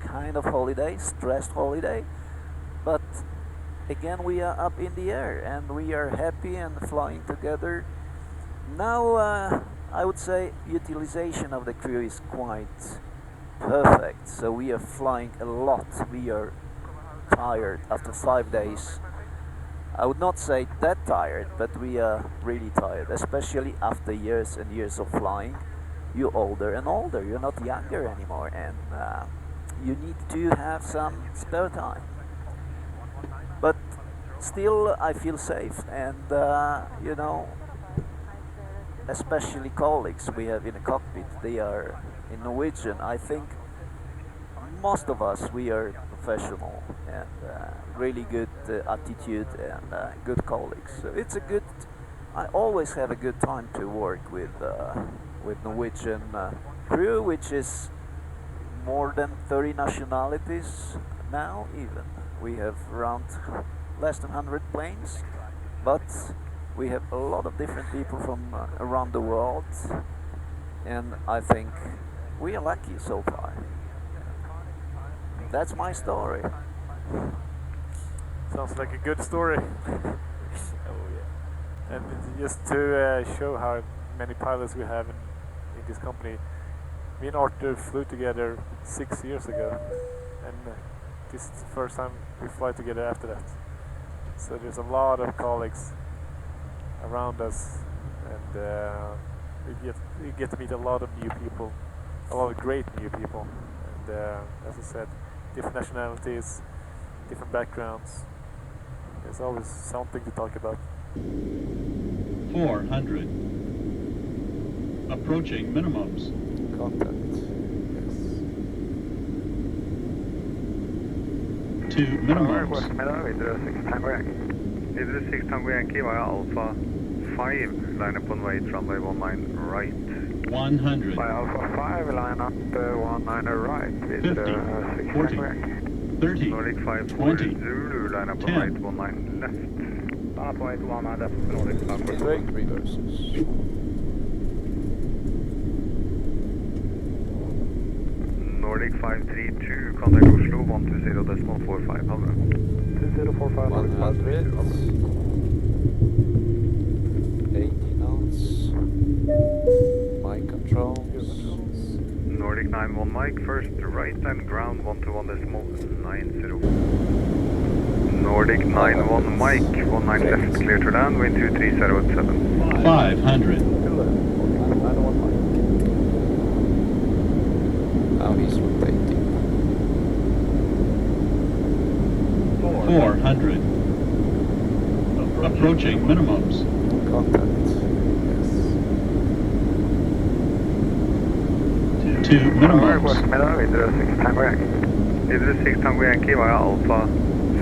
kind of holiday, stressed holiday, but again we are up in the air, and we are happy and flying together. Now I would say utilization of the crew is quite perfect, so we are flying a lot. We are tired after 5 days. I would not say that tired, but we are really tired, especially after years and years of flying. You're older and older, you're not younger anymore, and you need to have some spare time. But still I feel safe, and you know, especially colleagues we have in the cockpit, they are in Norwegian. I think most of us, we are professional, and really good attitude, and good colleagues. So it's a good, I always have a good time to work with Norwegian crew, which is more than 30 nationalities now even. We have around less than 100 planes, but we have a lot of different people from around the world, and I think we are lucky so far. That's my story. Sounds like a good story. Oh yeah. And just to show how many pilots we have in this company, me and Arthur flew together 6 years ago, and this is the first time we fly together after that. So there's a lot of colleagues around us, and we get to meet a lot of new people, a lot of great new people, and as I said, different nationalities, different backgrounds. There's always something to talk about. 400. Approaching minimums. Contact. 2 minimums. Goedemiddag, videre 6 Tango Yankee. Videre 6 Tango Yankee via Alpha 5, line up on way runway 19 right. 100. By Alpha 5, line up 19 right, videre 6 40, Tango Yankee. 30, Nordic 5 20, Zulu, line up on 10. right 19 left. Alpha 8, 19 left, Nordic 5 Break reverses. Nordic 532, contact Oslo 120.45, have 2045, Nordic 100. 80 knots. Mic controls. Nordic 91 Mike, first to right and ground 121.90. Nordic 91 Mike, 19 left, clear to land, wind 23087. 500. Now he's rotating. 400. Approaching minimums. Contact. 2 minimums. Goedemiddag, videre 6 Tango Yankee. Videre 6 Tango Yankee via Alpha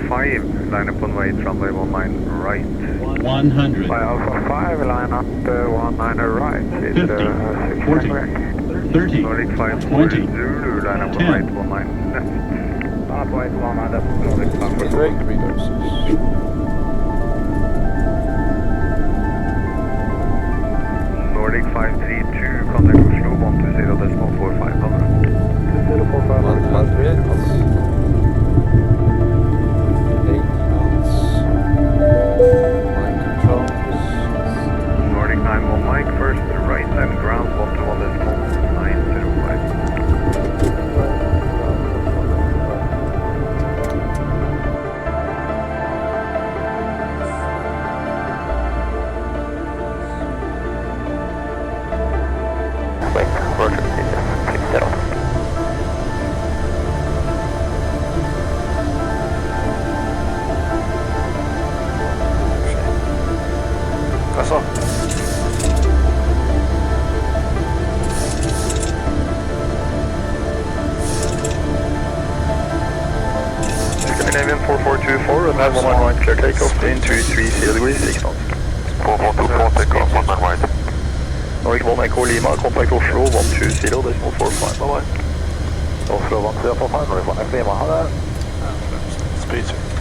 5, line up on way runway 19 right. 100. By Alpha 5, line up 19 right, videre 6 40, Tango Yankee. 30, Nordic 5 20, Zulu, line up on 10. right 19 left. Alpha 8, 19 left, Nordic 5 Break reverses. Nordic 532, contact Oslo 120.45, have 2045, 100. 80 knots. Mic controls. Nordic 91 Mike, first to right and ground 121.905. Wait, Roger, click that off. Alltså. Scandinavian 4424 and have 119 clear takeoff, in 230 degrees, 6 knots. 4424, takeoff, 19 right. Nordic 1 Echo Lima, contact Oslo 120.45, bye bye. Oslo 120.45, Nordic 1 Echo Lima, ha det. Speed check.